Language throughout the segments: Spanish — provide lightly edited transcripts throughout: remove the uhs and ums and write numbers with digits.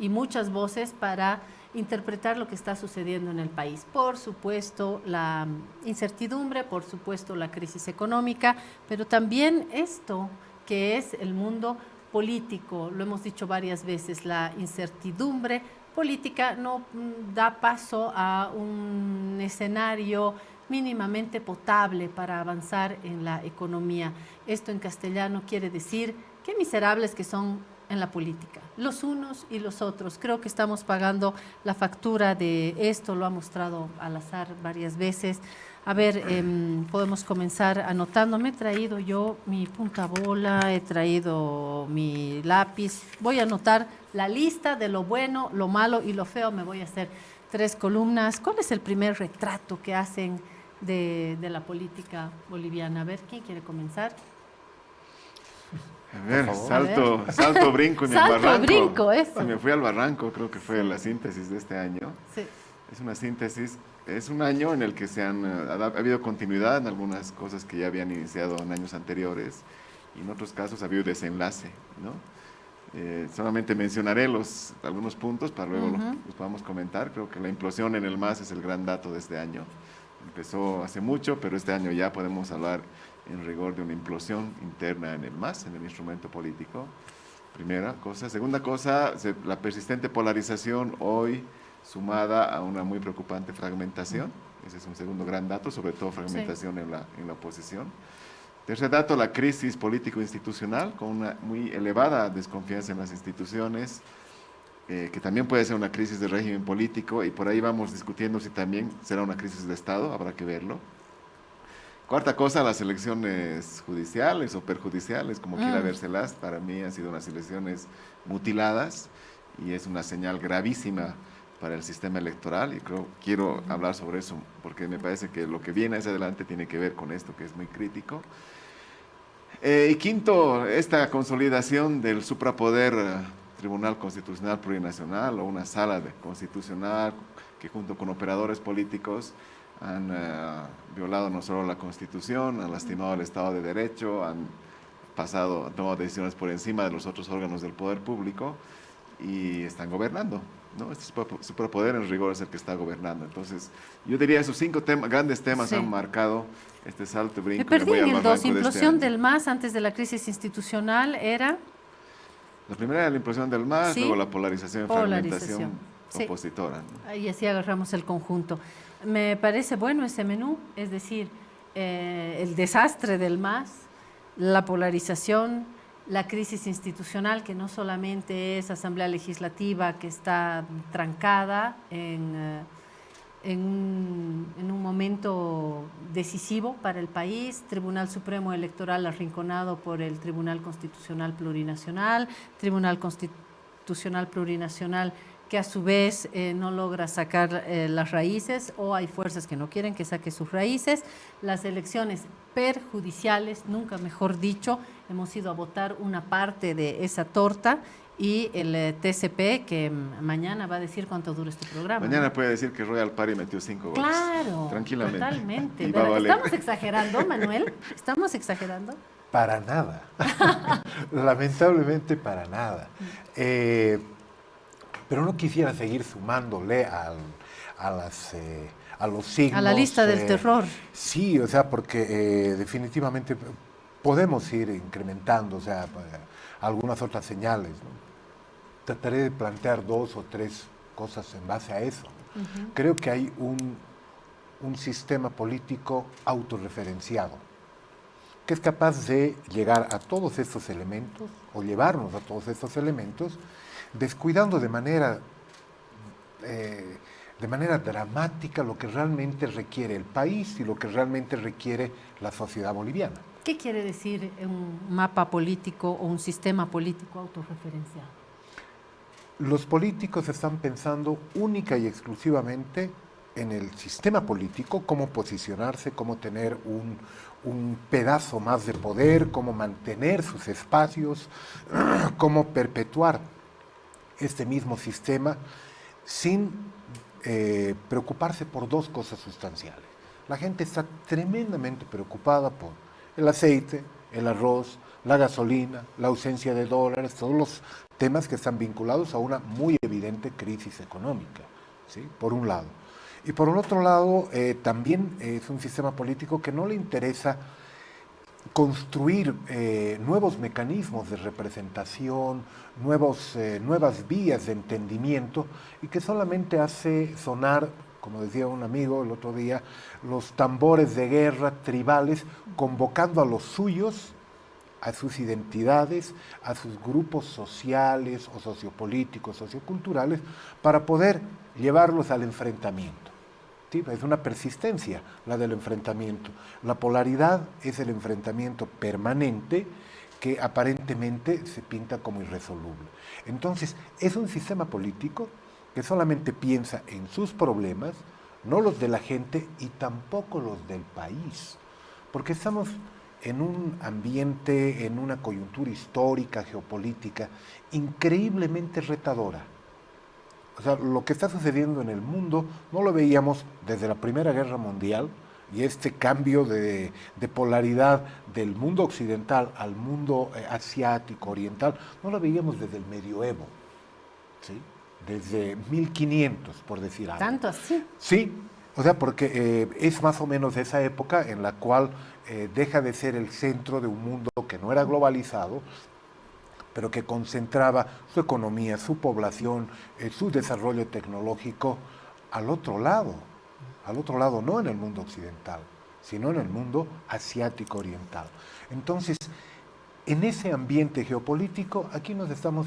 y muchas voces para interpretar lo que está sucediendo en el país. Por supuesto, la incertidumbre, por supuesto, la crisis económica, pero también esto que es el mundo político. Lo hemos dicho varias veces, la incertidumbre política no da paso a un escenario mínimamente potable para avanzar en la economía. Esto en castellano quiere decir qué miserables que son en la política, los unos y los otros. Creo que estamos pagando la factura de esto, lo ha mostrado al azar varias veces. A ver, podemos comenzar anotando. Me he traído yo mi punta bola, he traído mi lápiz. Voy a anotar la lista de lo bueno, lo malo y lo feo. Me voy a hacer 3 columnas. ¿Cuál es el primer retrato que hacen de la política boliviana? A ver, ¿quién quiere comenzar? A ver, A ver. salto, brinco y me Salto, embarranco. brinco, eso. Si me fui al barranco, creo que fue la síntesis de este año. Sí. Es una síntesis, es un año en el que ha habido continuidad en algunas cosas que ya habían iniciado en años anteriores y en otros casos ha habido desenlace, ¿no? Solamente mencionaré algunos puntos para luego los podamos comentar. Creo que la implosión en el MAS es el gran dato de este año. Empezó hace mucho, pero este año ya podemos hablar en rigor de una implosión interna en el MAS, en el instrumento político. Primera cosa. Segunda cosa, la persistente polarización hoy sumada a una muy preocupante fragmentación. Ese es un segundo gran dato, sobre todo fragmentación en la oposición. Tercer dato, la crisis político-institucional, con una muy elevada desconfianza en las instituciones, que también puede ser una crisis de régimen político, y por ahí vamos discutiendo si también será una crisis de Estado, habrá que verlo. Cuarta cosa, las elecciones judiciales o perjudiciales, como quiera vérselas, para mí han sido unas elecciones mutiladas y es una señal gravísima para el sistema electoral y quiero hablar sobre eso porque me parece que lo que viene hacia adelante tiene que ver con esto que es muy crítico. Y quinto, esta consolidación del suprapoder Tribunal Constitucional Plurinacional o una sala constitucional que junto con operadores políticos han violado no solo la Constitución, han lastimado el Estado de Derecho, han tomado decisiones por encima de los otros órganos del poder público y están gobernando, ¿no? Este suprapoder en rigor es el que está gobernando. Entonces, yo diría esos 5 grandes temas han marcado este salto y brinco. Me perdí en el 2, implosión del MAS antes de la crisis institucional era... La primera era la implosión del MAS, luego la polarización y fragmentación opositora, ¿no? Y así agarramos el conjunto. Me parece bueno ese menú, es decir, el desastre del MAS, la polarización, la crisis institucional, que no solamente es Asamblea Legislativa, que está trancada en un momento decisivo para el país, Tribunal Supremo Electoral arrinconado por el Tribunal Constitucional Plurinacional, Tribunal Constitucional Plurinacional que a su vez no logra sacar las raíces o hay fuerzas que no quieren que saque sus raíces, las elecciones perjudiciales, nunca mejor dicho, hemos ido a votar una parte de esa torta y el TCP que mañana va a decir cuánto dura este programa. Mañana puede decir que Royal Party metió 5 goles. Claro, tranquilamente. Totalmente. ¿Estamos exagerando, Manuel? ¿Estamos exagerando? Para nada. Lamentablemente para nada. Pero no quisiera seguir sumándole a los signos. A la lista del terror. Sí, o sea, porque definitivamente podemos ir incrementando, o sea, algunas otras señales, ¿no? Trataré de plantear 2 o 3 cosas en base a eso. Creo que hay un sistema político autorreferenciado que es capaz de llegar a todos estos elementos o llevarnos a todos estos elementos descuidando de manera dramática lo que realmente requiere el país y lo que realmente requiere la sociedad boliviana. ¿Qué quiere decir un mapa político o un sistema político autorreferenciado? Los políticos están pensando única y exclusivamente en el sistema político, cómo posicionarse, cómo tener un pedazo más de poder, cómo mantener sus espacios, cómo perpetuar este mismo sistema sin preocuparse por 2 cosas sustanciales. La gente está tremendamente preocupada por el aceite, el arroz, la gasolina, la ausencia de dólares, todos los temas que están vinculados a una muy evidente crisis económica, ¿sí? Por un lado. Y por el otro lado, también es un sistema político que no le interesa construir nuevos mecanismos de representación, nuevas vías de entendimiento, y que solamente hace sonar, como decía un amigo el otro día, los tambores de guerra tribales, convocando a los suyos, a sus identidades, a sus grupos sociales o sociopolíticos, socioculturales, para poder llevarlos al enfrentamiento. ¿Sí? Es una persistencia la del enfrentamiento. La polaridad es el enfrentamiento permanente que aparentemente se pinta como irresoluble. Entonces, es un sistema político que solamente piensa en sus problemas, no los de la gente y tampoco los del país, porque estamos en un ambiente, en una coyuntura histórica, geopolítica, increíblemente retadora. O sea, lo que está sucediendo en el mundo no lo veíamos desde la Primera Guerra Mundial, y este cambio de polaridad del mundo occidental al mundo asiático, oriental, no lo veíamos desde el medioevo, ¿sí? Desde 1500, por decir algo. ¿Tanto así? Sí, o sea, porque es más o menos esa época en la cual deja de ser el centro de un mundo que no era globalizado, pero que concentraba su economía, su población, su desarrollo tecnológico al otro lado, no en el mundo occidental, sino en el mundo asiático oriental. Entonces, en ese ambiente geopolítico, aquí nos estamos,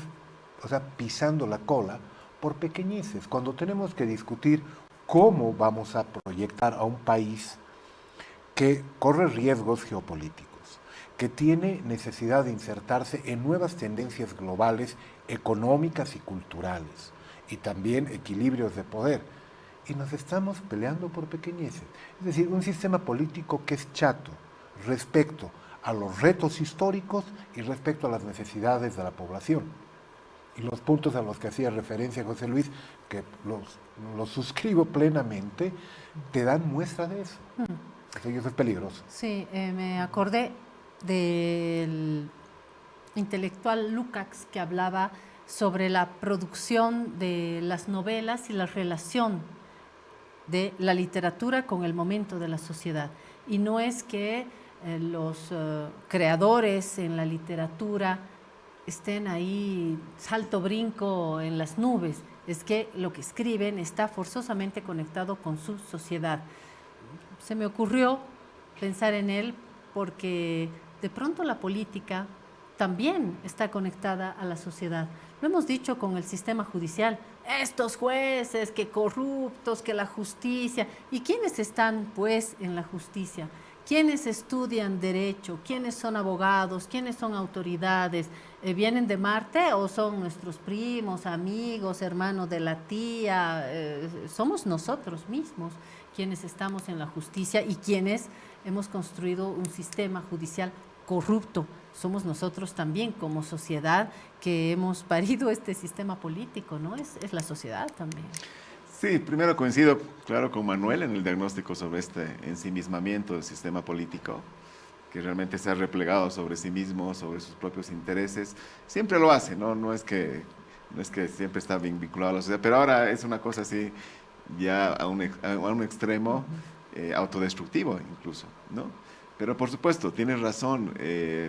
o sea, pisando la cola por pequeñeces, cuando tenemos que discutir cómo vamos a proyectar a un país que corre riesgos geopolíticos, que tiene necesidad de insertarse en nuevas tendencias globales, económicas y culturales, y también equilibrios de poder. Y nos estamos peleando por pequeñeces. Es decir, un sistema político que es chato respecto a los retos históricos y respecto a las necesidades de la población. Y los puntos a los que hacía referencia José Luis, que los suscribo plenamente, te dan muestra de eso. Así que eso es peligroso. Sí, me acordé del intelectual Lukács, que hablaba sobre la producción de las novelas y la relación de la literatura con el momento de la sociedad. Y no es que los creadores en la literatura estén ahí salto brinco en las nubes, es que lo que escriben está forzosamente conectado con su sociedad. Se me ocurrió pensar en él porque de pronto la política también está conectada a la sociedad. Lo hemos dicho con el sistema judicial, estos jueces, que corruptos, que la justicia. ¿Y quiénes están, pues, en la justicia? ¿Quiénes estudian derecho? ¿Quiénes son abogados? ¿Quiénes son autoridades? ¿Vienen de Marte o son nuestros primos, amigos, hermanos de la tía? Somos nosotros mismos quienes estamos en la justicia y quienes hemos construido un sistema judicial corrupto. Somos nosotros también como sociedad que hemos parido este sistema político, ¿no? Es la sociedad también. Sí, primero coincido, claro, con Manuel en el diagnóstico sobre este ensimismamiento del sistema político, que realmente se ha replegado sobre sí mismo, sobre sus propios intereses. Siempre lo hace, ¿no? No es que siempre está bien vinculado a la sociedad, pero ahora es una cosa así ya a un extremo autodestructivo incluso, ¿no? Pero por supuesto, tienes razón,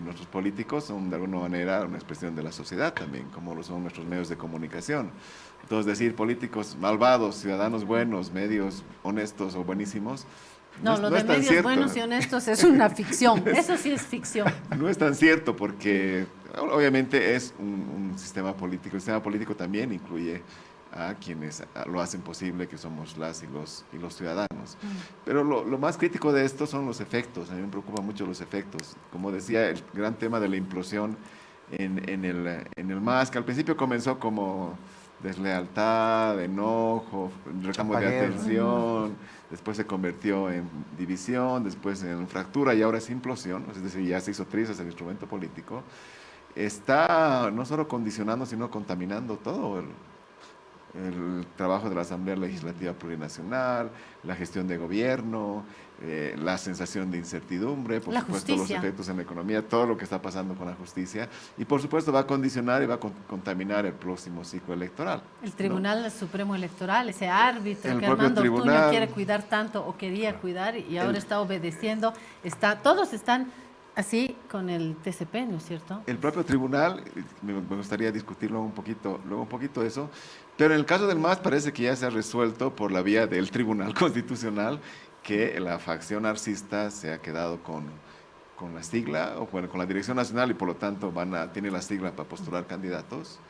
nuestros políticos son de alguna manera una expresión de la sociedad también, como lo son nuestros medios de comunicación. Entonces decir políticos malvados, ciudadanos buenos, medios honestos o buenísimos, no, lo de medios buenos y honestos es una ficción, eso sí es ficción. No es tan cierto porque obviamente es un sistema político, el sistema político también incluye a quienes lo hacen posible, que somos las y los ciudadanos. Pero lo más crítico de esto son los efectos. A mí me preocupan mucho los efectos. Como decía, el gran tema de la implosión en el MAS, que al principio comenzó como deslealtad, enojo, reclamo de atención, después se convirtió en división, después en fractura y ahora es implosión, es decir, ya se hizo trizas el instrumento político. Está no solo condicionando, sino contaminando todo el trabajo de la Asamblea Legislativa Plurinacional, la gestión de gobierno, la sensación de incertidumbre, por La supuesto los justicia. efectos en la economía, todo lo que está pasando con la justicia y por supuesto va a condicionar y va a contaminar el próximo ciclo electoral. El ¿no? Tribunal Supremo Electoral, ese árbitro El que propio Armando Ortuño tribunal. quiere cuidar tanto o quería cuidar y ahora El- está obedeciendo, todos están así con el TCP, ¿no es cierto? El propio tribunal, me gustaría discutir luego un poquito eso, pero en el caso del MAS parece que ya se ha resuelto por la vía del Tribunal Constitucional que la facción arcista se ha quedado con la sigla, o bueno, con la dirección nacional y por lo tanto tiene la sigla para postular candidatos.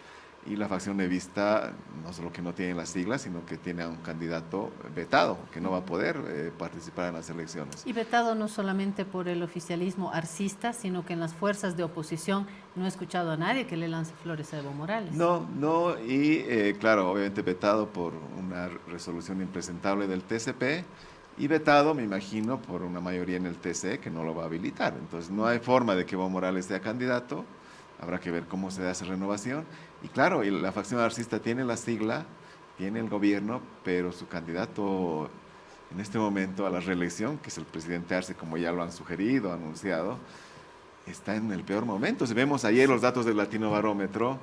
Y la facción nevista no solo que no tiene la sigla, sino que tiene a un candidato vetado, que no va a poder participar en las elecciones. Y vetado no solamente por el oficialismo arcista, sino que en las fuerzas de oposición no he escuchado a nadie que le lance flores a Evo Morales. No, y claro, obviamente vetado por una resolución impresentable del TCP y vetado, me imagino, por una mayoría en el TC que no lo va a habilitar. Entonces no hay forma de que Evo Morales sea candidato, habrá que ver cómo se da esa renovación. Y claro, la facción arcista tiene la sigla, tiene el gobierno, pero su candidato en este momento a la reelección, que es el presidente Arce, como ya lo han sugerido, anunciado, está en el peor momento. Si vemos ayer los datos del Latino Barómetro,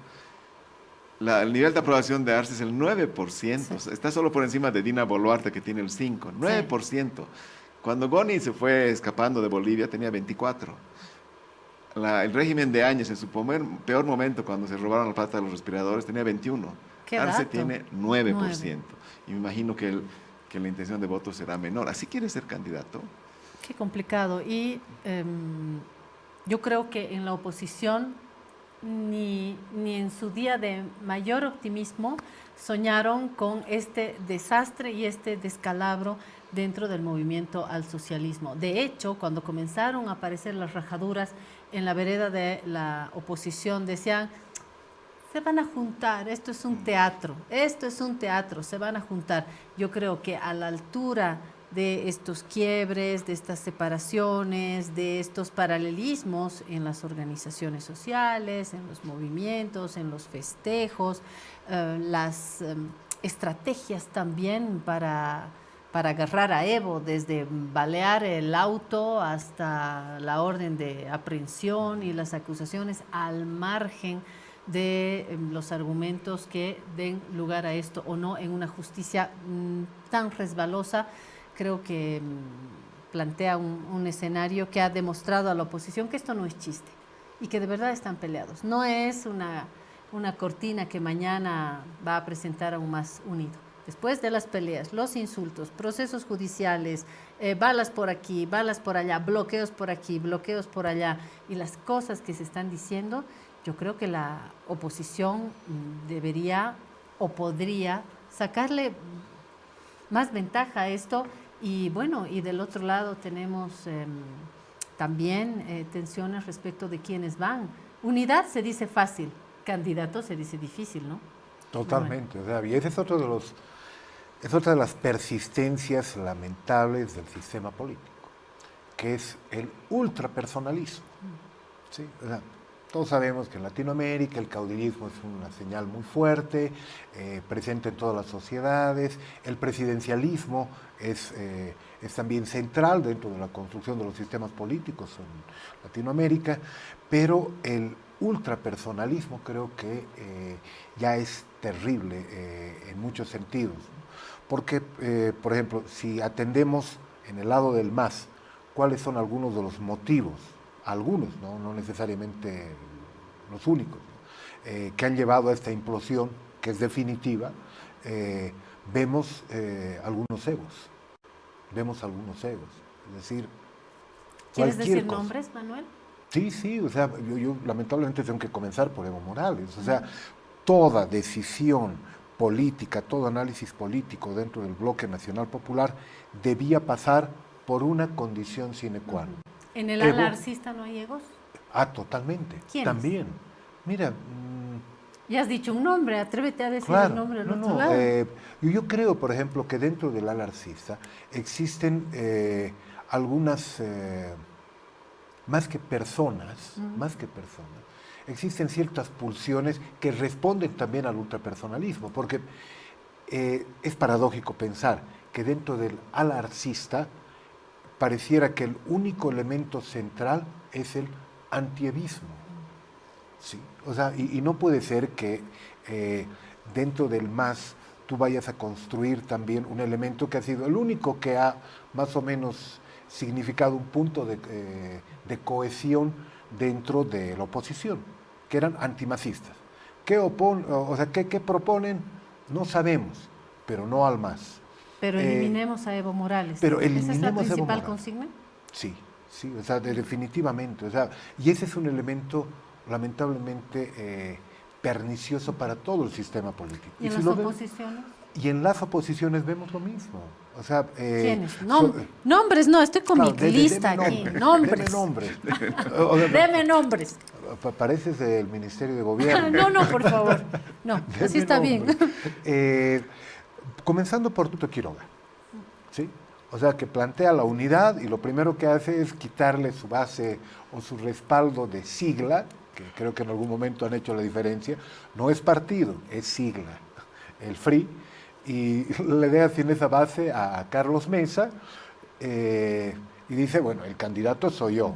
el nivel de aprobación de Arce es el 9%, Sí. está solo por encima de Dina Boluarte, que tiene el 5%, 9%. Cuando Goni se fue escapando de Bolivia tenía 24%. El régimen de Áñez en su peor momento, cuando se robaron la plata de los respiradores, tenía 21%. ¿Qué Arce dato? tiene 9%. Y me imagino que la intención de voto será menor. ¿Así quiere ser candidato? Qué complicado. Y yo creo que en la oposición ni en su día de mayor optimismo soñaron con este desastre y este descalabro dentro del movimiento al socialismo. De hecho, cuando comenzaron a aparecer las rajaduras en la vereda de la oposición, decían, se van a juntar, esto es un teatro, se van a juntar. Yo creo que a la altura de estos quiebres, de estas separaciones, de estos paralelismos en las organizaciones sociales, en los movimientos, en los festejos, las estrategias también para agarrar a Evo, desde balear el auto hasta la orden de aprehensión y las acusaciones al margen de los argumentos que den lugar a esto o no en una justicia tan resbalosa. Creo que plantea un escenario que ha demostrado a la oposición que esto no es chiste y que de verdad están peleados. No es una cortina que mañana va a presentar a un MAS unido. Después de las peleas, los insultos, procesos judiciales, balas por aquí, balas por allá, bloqueos por aquí, bloqueos por allá y las cosas que se están diciendo, yo creo que la oposición debería o podría sacarle más ventaja a esto. Y bueno, y del otro lado tenemos también tensiones respecto de quiénes van. Unidad se dice fácil, candidato se dice difícil, ¿no? Totalmente. O sea, y ese es es otra de las persistencias lamentables del sistema político, que es el ultrapersonalismo. ¿Sí? O sea, todos sabemos que en Latinoamérica el caudillismo es una señal muy fuerte, presente en todas las sociedades. El presidencialismo es también central dentro de la construcción de los sistemas políticos en Latinoamérica, pero el ultrapersonalismo creo que ya es terrible en muchos sentidos, ¿no? Porque, por ejemplo, si atendemos en el lado del MAS, cuáles son algunos de los motivos, algunos, no necesariamente los únicos, ¿no? Que han llevado a esta implosión, que es definitiva, vemos algunos egos. Es decir, ¿Quieres cualquier decir cosa. nombres, Manuel? Sí, o sea, yo lamentablemente tengo que comenzar por Evo Morales. O sea, toda decisión política, todo análisis político dentro del bloque nacional popular debía pasar por una condición sine qua non. ¿En el Evo- ala arcista no hay egos? Totalmente. ¿Quiénes? También. Mira, Ya has dicho un nombre, atrévete a decir claro, el nombre del no, otro no. lado. Yo creo, por ejemplo, que dentro del ala arcista existen algunas, más que personas, existen ciertas pulsiones que responden también al ultrapersonalismo, porque es paradójico pensar que dentro del ala arcista pareciera que el único elemento central es el antievismo. ¿Sí? O sea, y no puede ser que dentro del MAS tú vayas a construir también un elemento que ha sido el único que ha más o menos significado un punto de cohesión dentro de la oposición, que eran antimasistas. ¿Qué proponen? No sabemos, pero no al MAS. Pero eliminemos a Evo Morales. Pero ¿Esa es la eliminemos a Evo principal Morales. consigna? Sí, sí, o sea, definitivamente. O sea, y ese es un elemento lamentablemente pernicioso para todo el sistema político. ¿Y en si las lo ves- oposiciones? Y en las oposiciones vemos lo mismo. O sea, ¿Quiénes? Nombres, no, estoy con claro, mi lista deme aquí. nombres, Nombres. deme nombres. O sea, Deme nombres. pareces del Ministerio de Gobierno. No, no, por favor. No, así Deme está bien. nombres. Comenzando por Tuto Quiroga, ¿sí? O sea, que plantea la unidad y lo primero que hace es quitarle su base o su respaldo de sigla, que creo que en algún momento han hecho la diferencia. No es partido, es sigla, el FRI, y le deja sin esa base a Carlos Mesa y dice, bueno, el candidato soy yo.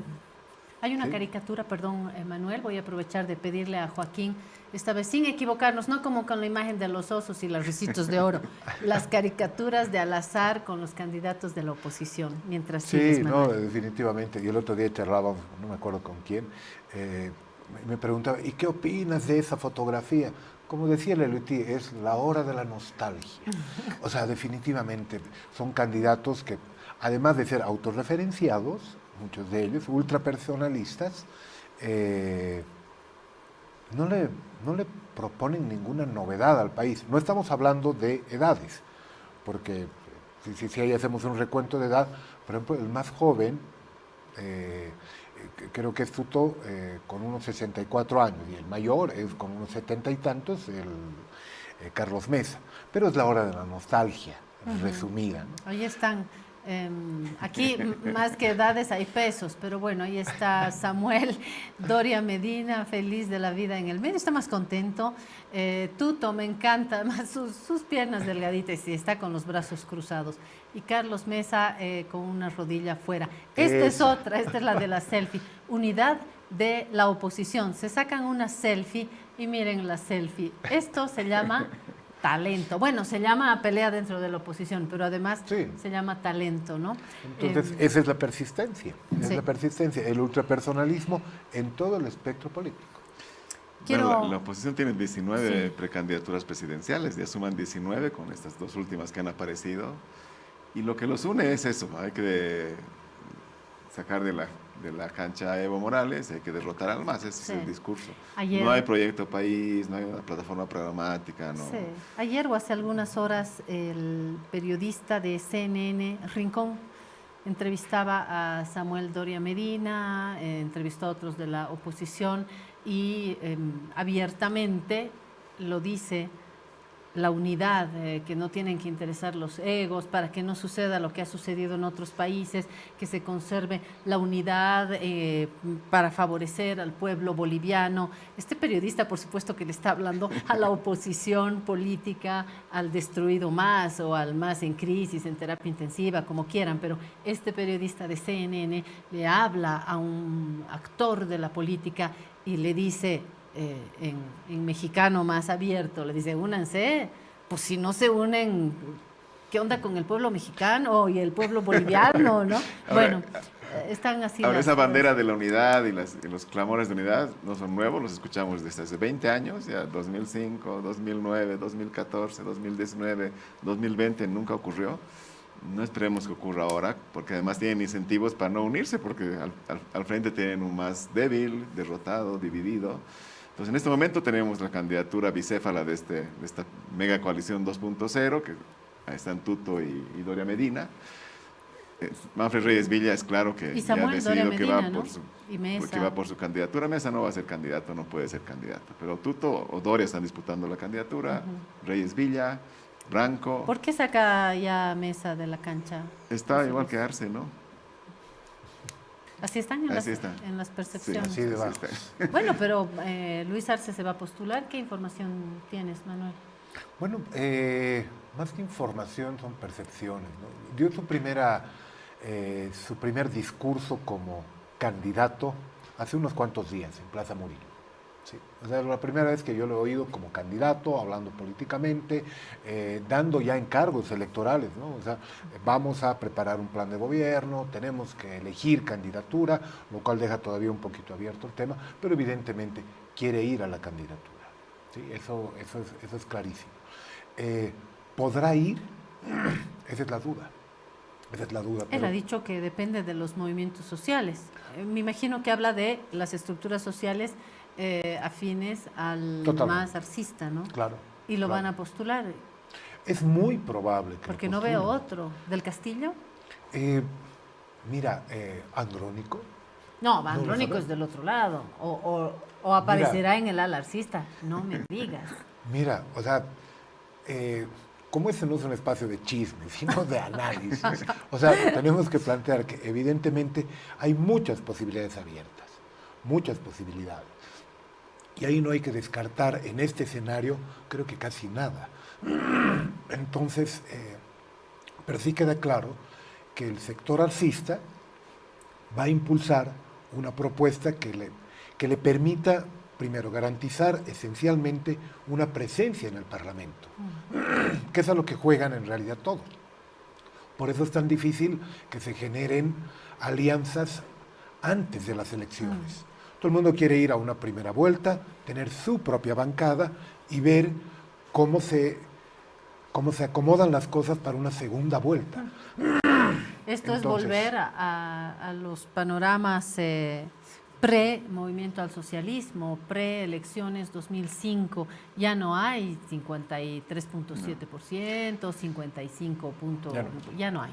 Hay una ¿Sí? caricatura, perdón, Manuel, voy a aprovechar de pedirle a Joaquín, esta vez sin equivocarnos, no como con la imagen de los osos y los ricitos de oro, las caricaturas de al azar con los candidatos de la oposición, mientras sigues, Sí, Manuel. no, definitivamente. Y el otro día charlábamos, no me acuerdo con quién, me preguntaba, ¿y qué opinas de esa fotografía? Como decía Leluti, es la hora de la nostalgia. O sea, definitivamente son candidatos que, además de ser autorreferenciados, muchos de ellos, ultrapersonalistas, no le proponen ninguna novedad al país. No estamos hablando de edades, porque si ahí hacemos un recuento de edad, por ejemplo, el más joven, creo que es Tuto con unos 64 años, y el mayor es con unos 70 y tantos, Carlos Mesa. Pero es la hora de la nostalgia, resumida, ¿no? Ahí están. Aquí más que edades hay pesos, pero bueno, ahí está Samuel Doria Medina, feliz de la vida en el medio, está más contento. Tuto, me encanta, además sus piernas delgaditas y está con los brazos cruzados. Y Carlos Mesa con una rodilla fuera. Esta es otra, esta es la de la selfie. Unidad de la oposición. Se sacan una selfie y miren la selfie. Esto se llama talento. Bueno, se llama pelea dentro de la oposición, pero además Sí. se llama talento, ¿no? Entonces, esa es la persistencia, sí. el ultrapersonalismo en todo el espectro político. Quiero- La oposición tiene 19 Sí. precandidaturas presidenciales, ya suman 19 con estas dos últimas que han aparecido. Y lo que los une es eso, hay que sacar de la cancha a Evo Morales, hay que derrotar al MAS, ese Sí. es el discurso. Ayer- No hay proyecto país, no hay una plataforma programática, no. Sí. Ayer o hace algunas horas el periodista de CNN, Rincón, entrevistaba a Samuel Doria Medina, entrevistó a otros de la oposición y abiertamente lo dice, la unidad, que no tienen que interesar los egos, para que no suceda lo que ha sucedido en otros países, que se conserve la unidad para favorecer al pueblo boliviano. Este periodista, por supuesto, que le está hablando a la oposición política, al destruido MAS o al MAS en crisis, en terapia intensiva, como quieran, pero este periodista de CNN le habla a un actor de la política y le dice, en mexicano más abierto, le dice, únanse, pues si no se unen, ¿qué onda con el pueblo mexicano y el pueblo boliviano, no? Bueno, están así. Ahora, las esa bandera cosas. de la unidad y los clamores de unidad no son nuevos, los escuchamos desde hace 20 años, ya 2005, 2009, 2014, 2019, 2020, nunca ocurrió. No esperemos que ocurra ahora, porque además tienen incentivos para no unirse, porque al frente tienen un MAS débil, derrotado, dividido. Entonces, en este momento tenemos la candidatura bicéfala de esta mega coalición 2.0, que ahí están Tuto y Doria Medina. Manfred Reyes Villa es claro que Y ya ha Samuel Doria decidido que Medina, va ¿no? por Y Mesa. porque va por su candidatura. Mesa no va a ser candidato, no puede ser candidato. Pero Tuto o Doria están disputando la candidatura, Reyes Villa, Branco. ¿Por qué saca ya Mesa de la cancha? Está igual que Arce, ¿no? Así están en, Así las, está. en las percepciones. Así de Así bajos. está. Bueno, pero Luis Arce se va a postular. ¿Qué información tienes, Manuel? Bueno, más que información son percepciones, ¿no? Dio su primer discurso como candidato hace unos cuantos días en Plaza Murillo. Sí. O sea, la primera vez que yo lo he oído como candidato, hablando políticamente, dando ya encargos electorales, ¿no? O sea, vamos a preparar un plan de gobierno, tenemos que elegir candidatura, lo cual deja todavía un poquito abierto el tema, pero evidentemente quiere ir a la candidatura. ¿Sí? Eso es clarísimo. ¿Podrá ir? Esa es la duda. Esa es la duda. Él ha dicho que depende de los movimientos sociales. Me imagino que habla de las estructuras sociales afines al Totalmente. más arcista, ¿no? Claro. Y lo claro. van a postular, Es muy probable que porque lo no veo postulen. otro. ¿Del Castillo? Mira, Andrónico. No, No lo Andrónico es sabemos. del otro lado. O Mira, aparecerá en el ala arcista. No me digas. mira, o sea, como ese no es un espacio de chisme, sino de análisis, o sea, tenemos que plantear que evidentemente hay muchas posibilidades abiertas, muchas posibilidades. Y ahí no hay que descartar en este escenario, creo que casi nada. Entonces, pero sí queda claro que el sector alcista va a impulsar una propuesta que le permita, primero, garantizar esencialmente una presencia en el Parlamento, que es a lo que juegan en realidad todos. Por eso es tan difícil que se generen alianzas antes de las elecciones. Todo el mundo quiere ir a una primera vuelta, tener su propia bancada y ver cómo se acomodan las cosas para una segunda vuelta. Esto es Entonces, volver a los panoramas pre-movimiento al socialismo, pre-elecciones 2005. Ya no hay 53.7%, 55 punto, Ya no. ya no hay.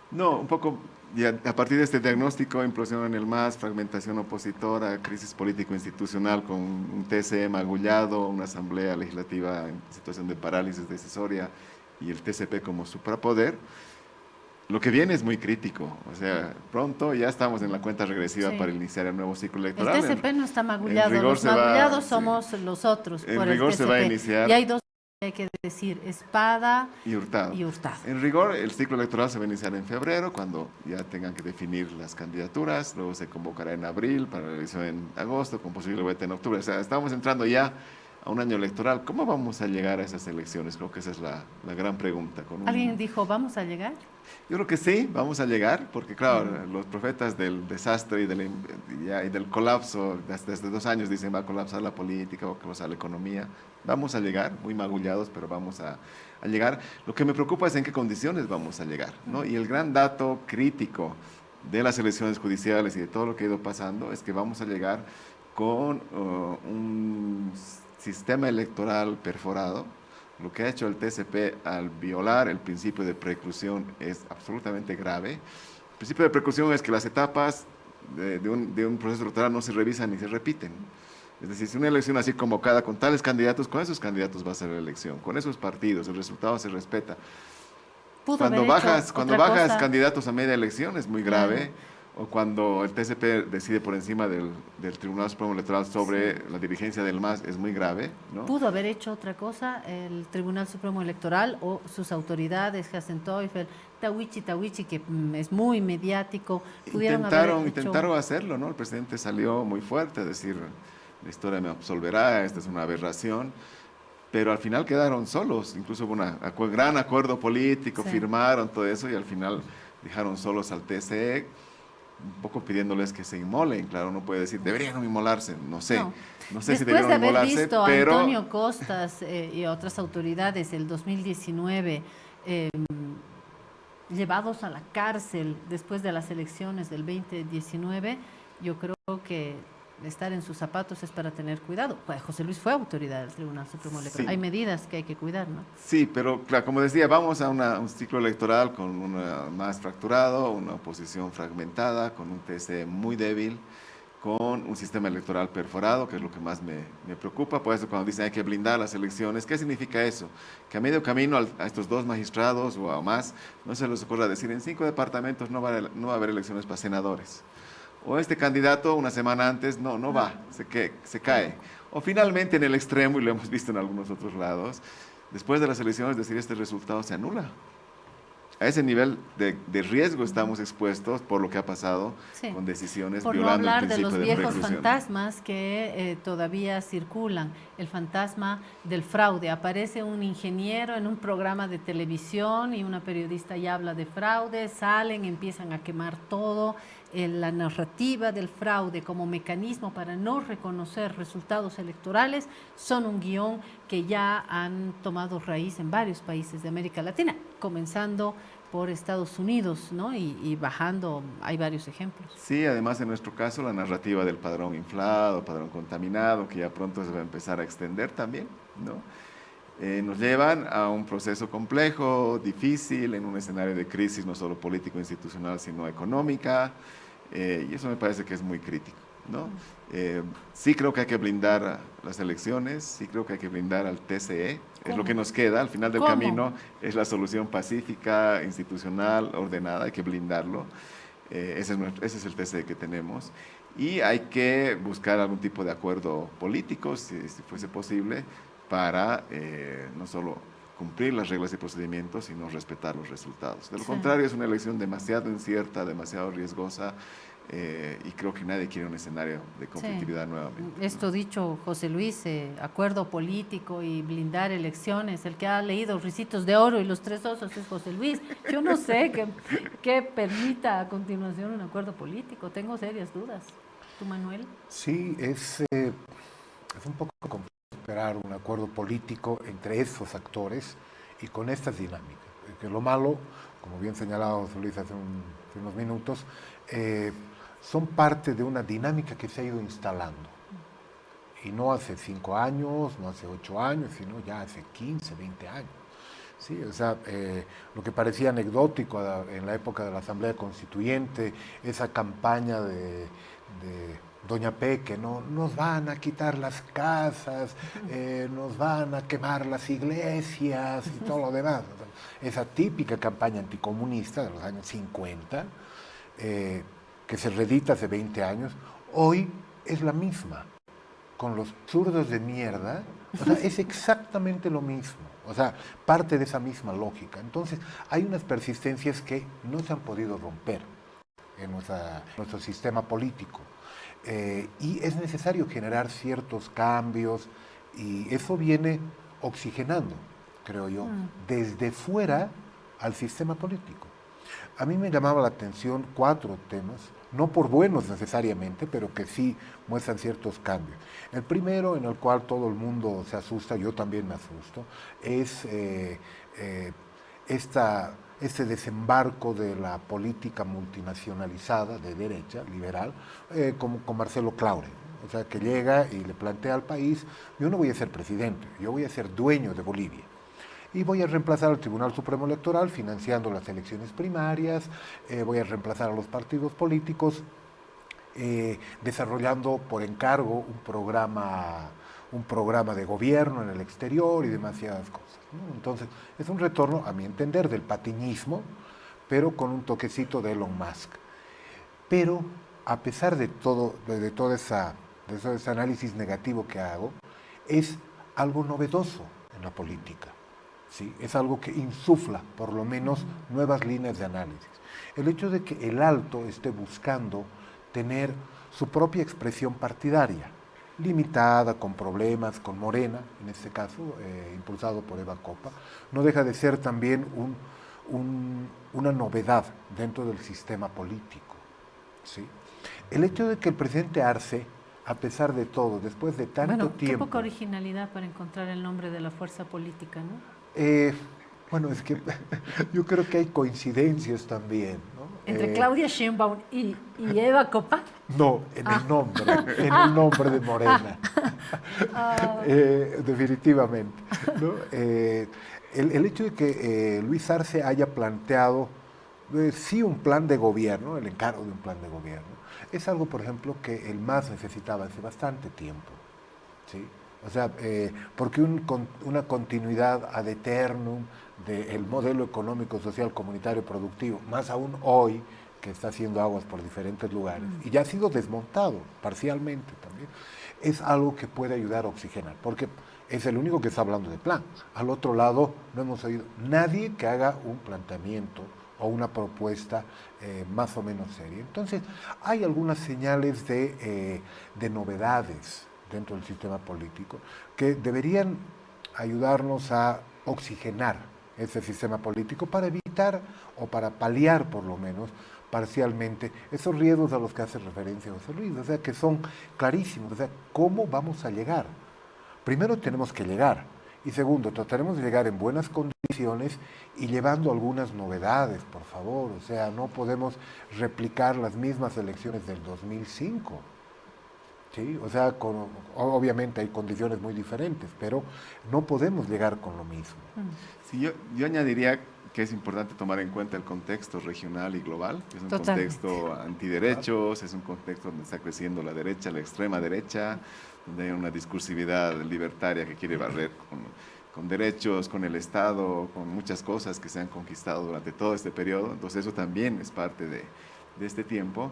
No, un poco, ya a partir de este diagnóstico, implosión en el MAS, fragmentación opositora, crisis político-institucional con un TCE magullado, una asamblea legislativa en situación de parálisis decisoria y el TCP como suprapoder, lo que viene es muy crítico. O sea, pronto ya estamos en la cuenta regresiva Sí. para iniciar el nuevo ciclo El electoral. TCP no está en magullado, rigor los se va, magullados sí, somos los otros en por el rigor se va a TCP. iniciar. Y hay dos que hay que decir, Espada y Hurtado. y Hurtado. En rigor, el ciclo electoral se va a iniciar en febrero, cuando ya tengan que definir las candidaturas, luego se convocará en abril para la elección en agosto, con posible vuelta en octubre. O sea, estamos entrando ya a un año electoral. ¿Cómo vamos a llegar a esas elecciones? Creo que esa es la gran pregunta. ¿Alguien dijo, vamos a llegar? Yo creo que sí, vamos a llegar, porque claro, los profetas del desastre y del colapso, desde 2 años dicen va a colapsar la política, va a colapsar la economía. Vamos a llegar, muy magullados, pero vamos a llegar. Lo que me preocupa es en qué condiciones vamos a llegar, ¿no? Y el gran dato crítico de las elecciones judiciales y de todo lo que ha ido pasando es que vamos a llegar con un sistema electoral perforado. Lo que ha hecho el TCP al violar el principio de preclusión es absolutamente grave. El principio de preclusión es que las etapas de un proceso electoral no se revisan ni se repiten. Es decir, si una elección así convocada con tales candidatos, con esos candidatos va a ser la elección, con esos partidos, el resultado se respeta. Pudo Cuando haber hecho cuando otra bajas cosa. candidatos a media elección es muy grave, Claro. o cuando el TCP decide por encima del Tribunal Supremo Electoral sobre la dirigencia del MAS es muy grave, ¿no? Pudo haber hecho otra cosa el Tribunal Supremo Electoral o sus autoridades, Hassen Teufel, Tawichi, que es muy mediático, pudieron haber hecho... Intentaron hacerlo, ¿no? El presidente salió muy fuerte a decir, la historia me absolverá, esta es una aberración, pero al final quedaron solos, incluso hubo un gran acuerdo político, Sí. firmaron todo eso y al final dejaron solos al TCE, un poco pidiéndoles que se inmolen. Claro, uno puede decir, deberían inmolarse, no sé, No. no sé si Después debieron de haber inmolarse, visto a pero Antonio Costas y a otras autoridades el 2019 llevados a la cárcel después de las elecciones del 2019, yo creo que estar en sus zapatos es para tener cuidado. Pues José Luis fue autoridad del Tribunal Supremo Electoral. Sí. Hay medidas que hay que cuidar, ¿no? sí, pero claro, como decía, vamos a un ciclo electoral con más fracturado, una oposición fragmentada, con un TC muy débil, con un sistema electoral perforado, que es lo que más me preocupa. Por eso cuando dicen hay que blindar las elecciones, ¿qué significa eso? Que a medio camino a estos 2 magistrados o a más, no se les ocurra decir, en 5 departamentos no va a haber elecciones para senadores. O este candidato una semana antes no va, se cae. O finalmente en el extremo, y lo hemos visto en algunos otros lados, después de las elecciones decir este resultado se anula. A ese nivel de riesgo estamos expuestos por lo que ha pasado Sí. con decisiones Por no violando el hablar de principio los de viejos preclusión. fantasmas que todavía circulan. El fantasma del fraude. Aparece un ingeniero en un programa de televisión y una periodista ya habla de fraude, salen, empiezan a quemar todo. La narrativa del fraude como mecanismo para no reconocer resultados electorales son un guión que ya han tomado raíz en varios países de América Latina, comenzando por Estados Unidos, ¿no? Y bajando, hay varios ejemplos. Sí, además en nuestro caso la narrativa del padrón inflado, padrón contaminado, que ya pronto se va a empezar a extender también, ¿no? Nos llevan a un proceso complejo, difícil, en un escenario de crisis no solo político-institucional, sino económica, y eso me parece que es muy crítico, ¿no? Sí creo que hay que blindar las elecciones, sí creo que hay que blindar al TCE, es lo que nos queda, al final del camino es la solución pacífica, institucional, ordenada, hay que blindarlo, ese es el TCE que tenemos, y hay que buscar algún tipo de acuerdo político, si fuese posible, para no solo cumplir las reglas y procedimientos, sino respetar los resultados. De lo contrario, es una elección demasiado incierta, demasiado riesgosa, y creo que nadie quiere un escenario de conflictividad nuevamente. Esto dicho, José Luis, acuerdo político y blindar elecciones. El que ha leído Ricitos de Oro y Los Tres Osos es José Luis. Yo no sé qué permita a continuación un acuerdo político. Tengo serias dudas. ¿Tú, Manuel? Sí, es un poco complejo esperar un acuerdo político entre esos actores y con estas dinámicas. Que lo malo, como bien señalaba José Luis hace unos minutos, son parte de una dinámica que se ha ido instalando. Y no hace 5 años, no hace 8 años, sino ya hace 15, 20 años. Sí, o sea, lo que parecía anecdótico en la época de la Asamblea Constituyente, esa campaña de Doña Peque, ¿no? Nos van a quitar las casas, nos van a quemar las iglesias y todo lo demás. Esa típica campaña anticomunista de los años 50, que se reedita hace 20 años, hoy es la misma, con los zurdos de mierda, o sea, es exactamente lo mismo, o sea, parte de esa misma lógica. Entonces, hay unas persistencias que no se han podido romper en nuestro sistema político. Y es necesario generar ciertos cambios y eso viene oxigenando, creo yo, desde fuera al sistema político. A mí me llamaba la atención 4 temas, no por buenos necesariamente, pero que sí muestran ciertos cambios. El primero, en el cual todo el mundo se asusta, yo también me asusto, es este desembarco de la política multinacionalizada de derecha, liberal, como con Marcelo Claure. O sea, que llega y le plantea al país, yo no voy a ser presidente, yo voy a ser dueño de Bolivia. Y voy a reemplazar al Tribunal Supremo Electoral financiando las elecciones primarias, voy a reemplazar a los partidos políticos, desarrollando por encargo un programa de gobierno en el exterior y demasiadas cosas, ¿no? Entonces, es un retorno, a mi entender, del patiñismo, pero con un toquecito de Elon Musk. Pero, a pesar de todo ese análisis negativo que hago, es algo novedoso en la política. ¿Sí? Es algo que insufla, por lo menos, nuevas líneas de análisis. El hecho de que el Alto esté buscando tener su propia expresión partidaria, limitada, con problemas, con Morena, en este caso, impulsado por Eva Copa, no deja de ser también una novedad dentro del sistema político. ¿Sí? El hecho de que el presidente Arce, a pesar de todo, después de tanto tiempo... Qué poca originalidad para encontrar el nombre de la fuerza política, ¿no? Bueno, es que yo creo que hay coincidencias también, ¿no? ¿Entre Claudia Sheinbaum y Eva Copa? No, en el nombre de Morena. Definitivamente, ¿no? El hecho de que Luis Arce haya planteado sí un plan de gobierno, el encargo de un plan de gobierno, es algo, por ejemplo, que el MAS necesitaba hace bastante tiempo, ¿sí? O sea, porque una continuidad ad eternum del modelo económico, social, comunitario, productivo, más aún hoy, que está haciendo aguas por diferentes lugares, y ya ha sido desmontado parcialmente también, es algo que puede ayudar a oxigenar. Porque es el único que está hablando de plan. Al otro lado no hemos oído nadie que haga un planteamiento o una propuesta más o menos seria. Entonces, hay algunas señales de novedades dentro del sistema político que deberían ayudarnos a oxigenar ese sistema político para evitar o para paliar por lo menos parcialmente esos riesgos a los que hace referencia José Luis, o sea, que son clarísimos, o sea, ¿cómo vamos a llegar? Primero tenemos que llegar, y segundo, trataremos de llegar en buenas condiciones y llevando algunas novedades, por favor, o sea, no podemos replicar las mismas elecciones del 2005, ¿sí? O sea, obviamente hay condiciones muy diferentes, pero no podemos llegar con lo mismo. Sí, yo añadiría que es importante tomar en cuenta el contexto regional y global, que es un contexto antiderechos, es un contexto donde está creciendo la derecha, la extrema derecha, donde hay una discursividad libertaria que quiere barrer con derechos, con el Estado, con muchas cosas que se han conquistado durante todo este periodo. Entonces eso también es parte de este tiempo.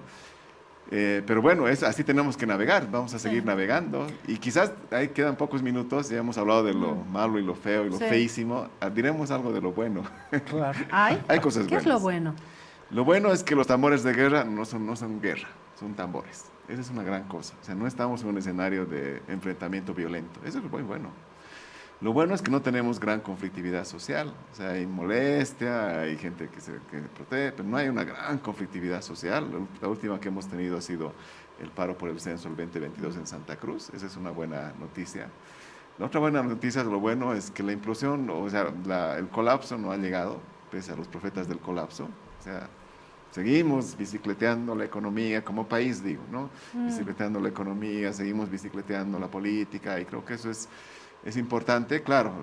Pero bueno, así tenemos que navegar, vamos a seguir navegando y quizás ahí quedan pocos minutos, ya hemos hablado de lo malo y lo feo y lo feísimo, diremos algo de lo bueno. Claro. Hay cosas ¿Qué buenas. es lo bueno? Lo bueno es que los tambores de guerra no son guerra, son tambores. Esa es una gran cosa, o sea, no estamos en un escenario de enfrentamiento violento, eso es muy bueno. Lo bueno es que no tenemos gran conflictividad social, o sea, hay molestia, hay gente que protege, pero no hay una gran conflictividad social. La última que hemos tenido ha sido el paro por el censo el 2022 en Santa Cruz, esa es una buena noticia. La otra buena noticia, lo bueno, es que la implosión, o sea, el colapso no ha llegado, pese a los profetas del colapso, o sea, seguimos bicicleteando la economía como país, digo, ¿no? Bicicleteando la economía, seguimos bicicleteando la política y creo que eso es importante. Claro,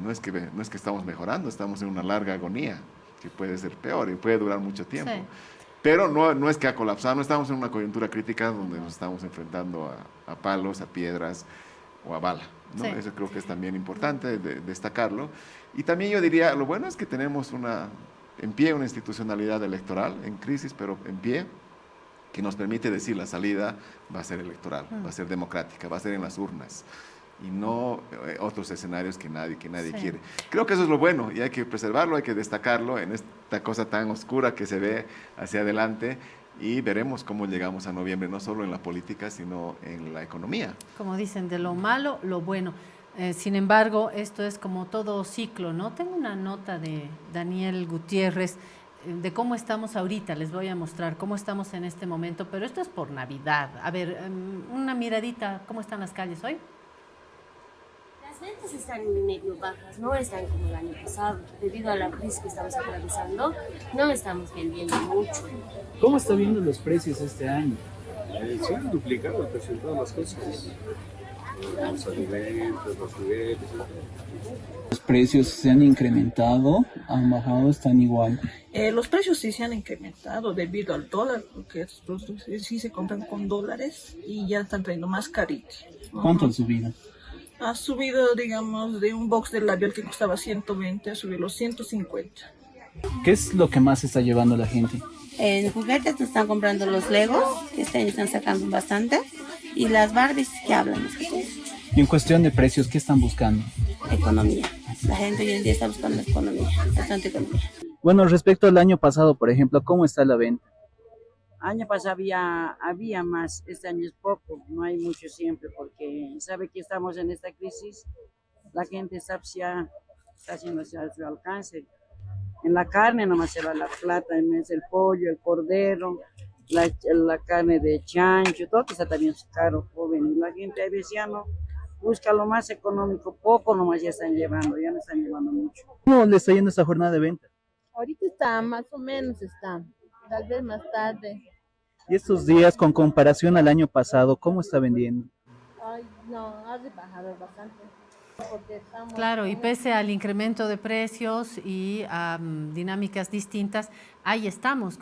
no es que estamos mejorando, estamos en una larga agonía que puede ser peor y puede durar mucho tiempo. Sí. Pero no es que ha colapsado, no estamos en una coyuntura crítica donde nos estamos enfrentando a palos, a piedras o a bala, ¿no? Sí. Eso creo que es también importante destacarlo. Y también yo diría, lo bueno es que tenemos en pie una institucionalidad electoral en crisis, pero en pie, que nos permite decir la salida va a ser electoral, va a ser democrática, va a ser en las urnas y no otros escenarios que nadie quiere. Creo que eso es lo bueno y hay que preservarlo, hay que destacarlo en esta cosa tan oscura que se ve hacia adelante y veremos cómo llegamos a noviembre, no solo en la política, sino en la economía. Como dicen, de lo malo, lo bueno. Sin embargo, esto es como todo ciclo, ¿no? Tengo una nota de Daniel Gutiérrez de cómo estamos ahorita, les voy a mostrar cómo estamos en este momento, pero esto es por Navidad. A ver, una miradita, ¿cómo están las calles hoy? Las ventas están medio bajas, no están como el año pasado, debido a la crisis que estamos atravesando, no estamos vendiendo mucho. ¿Cómo está viendo los precios este año? Se han duplicado el precio de todas las cosas. Los alimentos, los juguetes. Los precios se han incrementado, han bajado, están igual. Los precios sí se han incrementado debido al dólar, porque estos productos sí se compran con dólares y ya están trayendo más caritos. ¿Cuánto han subido? Ha subido, digamos, de un box de labial que costaba 120, ha subido los 150. ¿Qué es lo que más está llevando la gente? En juguetes nos están comprando los Legos, que este año están sacando bastante, y las Barbies que hablan. Y en cuestión de precios, ¿qué están buscando? Economía. La gente hoy en día está buscando economía, bastante economía. Bueno, respecto al año pasado, por ejemplo, ¿cómo está la venta? Año pasado había más, este año es poco, no hay mucho siempre, porque sabe que estamos en esta crisis, la gente está ya haciendo a su alcance. En la carne nomás se va la plata, es el pollo, el cordero, la carne de chancho, todo está también caro, joven, y la gente a veces ya no busca lo más económico, poco nomás ya están llevando, ya no están llevando mucho. ¿Cómo le está yendo esta jornada de venta? Ahorita está, más o menos está, tal vez más tarde. ¿Y estos días, con comparación al año pasado, cómo está vendiendo? Ay, no, ha bajado bastante. Claro, y pese al incremento de precios y a dinámicas distintas, ahí estamos.